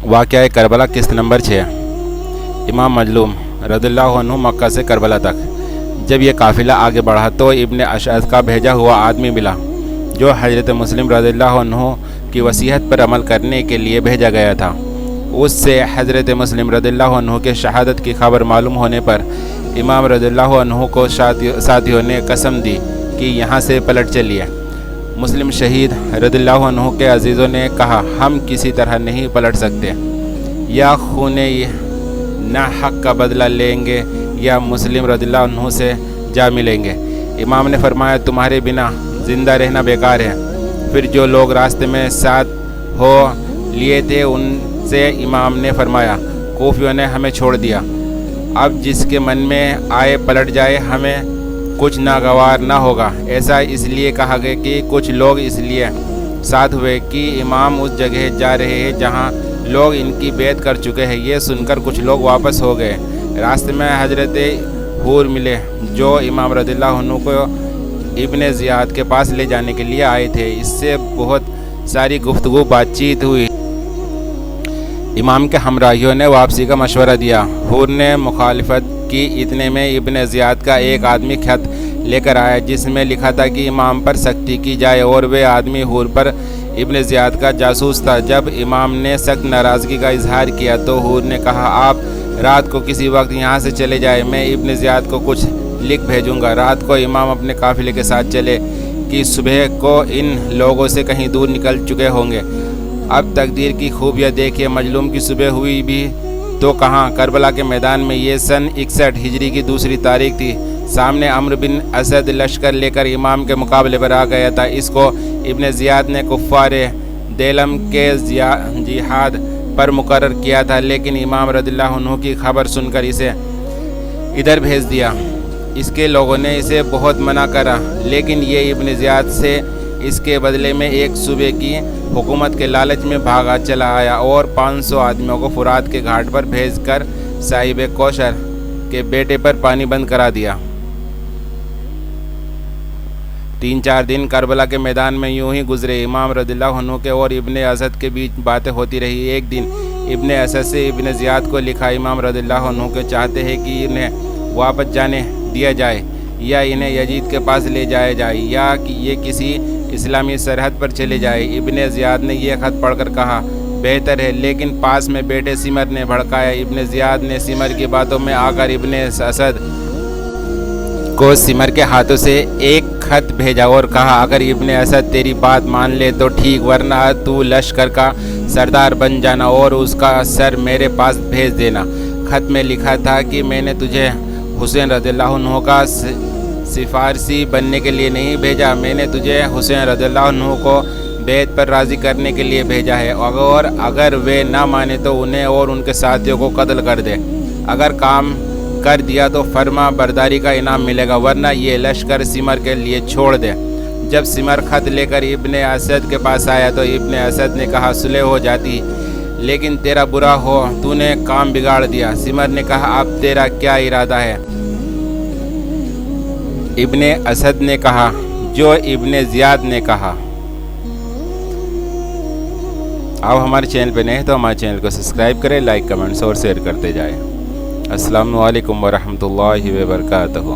वाक़या करबला किस्त नंबर 6। इमाम मजलूम रज़ियल्लाहु अन्हु मक्का से करबला तक। जब ये काफ़िला आगे बढ़ा तो इब्न अशअस का भेजा हुआ आदमी मिला जो हज़रत मुस्लिम रज़ियल्लाहु अन्हु की वसीयत पर अमल करने के लिए भेजा गया था। उससे हज़रत मुस्लिम रज़ियल्लाहु अन्हु के शहादत की खबर मालूम होने पर इमाम रज़ियल्लाहु अन्हु को साथियों ने कसम दी कि यहाँ से पलट चलिए। मुस्लिम शहीद रज़ियल्लाहु अन्हु के अजीज़ों ने कहा, हम किसी तरह नहीं पलट सकते, या खूने ना हक का बदला लेंगे या मुस्लिम रज़ियल्लाहु अन्हु से जा मिलेंगे। इमाम ने फरमाया, तुम्हारे बिना ज़िंदा रहना बेकार है। फिर जो लोग रास्ते में साथ हो लिए थे उनसे इमाम ने फरमाया, कूफियों ने हमें छोड़ दिया, अब जिसके मन में आए पलट जाए, हमें कुछ नागवार ना होगा। ऐसा इसलिए कहा गया कि कुछ लोग इसलिए साथ हुए कि इमाम उस जगह जा रहे हैं जहां लोग इनकी बैत कर चुके हैं। ये सुनकर कुछ लोग वापस हो गए। रास्ते में हजरत हूर मिले जो इमाम रज़ियल्लाहु अन्हु को इब्न ज़ियाद के पास ले जाने के लिए आए थे। इससे बहुत सारी गुफ्तगू बातचीत हुई। इमाम के हमराहियों ने वापसी का मशवरा दिया। हूर ने मुखालिफत की। इतने में इब्न ज़ियाद का एक आदमी खत लेकर आया जिसमें लिखा था कि इमाम पर सख्ती की जाए, और वे आदमी हूर पर इब्न ज़ियाद का जासूस था। जब इमाम ने सख्त नाराज़गी का इजहार किया तो हूर ने कहा, आप रात को किसी वक्त यहाँ से चले जाए, मैं इब्न ज़ियाद को कुछ लिख भेजूँगा। रात को इमाम अपने काफ़िले के साथ चले कि सुबह को इन लोगों से कहीं दूर निकल चुके होंगे। अब तकदीर की खूबियाँ देखिए, मजलूम की सुबह हुई भी तो कहाँ, करबला के मैदान में। ये सन 61 हिजरी की दूसरी तारीख थी। सामने अम्र बिन असद लश्कर लेकर इमाम के मुकाबले पर आ गया था। इसको इब्न ज़ियाद ने कुफ़ारे देलम के जिहाद पर मुकर्रर किया था, लेकिन इमाम रज़ियल्लाहु अन्हु की खबर सुनकर इसे इधर भेज दिया। इसके लोगों ने इसे बहुत मना करा, लेकिन ये इब्न ज़ियाद से इसके बदले में एक सूबे की हुकूमत के लालच में भागा चला आया और 500 आदमियों को फुरात के घाट पर भेजकर साहिब कौशर के बेटे पर पानी बंद करा दिया। 3-4 दिन करबला के मैदान में यूं ही गुजरे। इमाम रज़ियल्लाहु अन्हु के और इब्न असद के बीच बातें होती रही। एक दिन इब्न असद से इब्न ज़ियाद को लिखा, इमाम रज़ियल्लाहु अन्हु के चाहते हैं कि इन्हें वापस जाने दिया जाए या इन्हें यजीद के पास ले जाया जाए या कि ये किसी इस्लामी सरहद पर चले जाए। इब्न ज़ियाद ने यह ख़त पढ़कर कहा, बेहतर है, लेकिन पास में बैठे सिमर ने भड़काया। इब्न ज़ियाद ने सिमर की बातों में आकर इब्न असद को सिमर के हाथों से एक खत भेजा और कहा, अगर इब्न असद तेरी बात मान ले तो ठीक, वरना तू लश्कर का सरदार बन जाना और उसका सर मेरे पास भेज देना। खत में लिखा था कि मैंने तुझे हुसैन रज़ियल्लाहु अन्हु का सिफारसी बनने के लिए नहीं भेजा, मैंने तुझे हुसैन रज़ियल्लाहु अन्हु को बैत पर राज़ी करने के लिए भेजा है। और अगर वे ना माने तो उन्हें और उनके साथियों को कत्ल कर दे। अगर काम कर दिया तो फर्मा बरदारी का इनाम मिलेगा, वरना ये लश्कर सिमर के लिए छोड़ दे। जब सिमर खत लेकर इब्न असद के पास आया तो इब्न असद ने कहा, सुलह हो जाती, लेकिन तेरा बुरा हो, तूने काम बिगाड़ दिया। सिमर ने कहा, अब तेरा क्या इरादा है? इब्न असद ने कहा, जो इब्न ज़ियाद ने कहा। आप हमारे चैनल पे नए हैं तो हमारे चैनल को सब्सक्राइब करें, लाइक कमेंट्स और शेयर करते जाएं। अस्सलामु अलैकुम वरहमतुल्लाहि वबरकातुहू।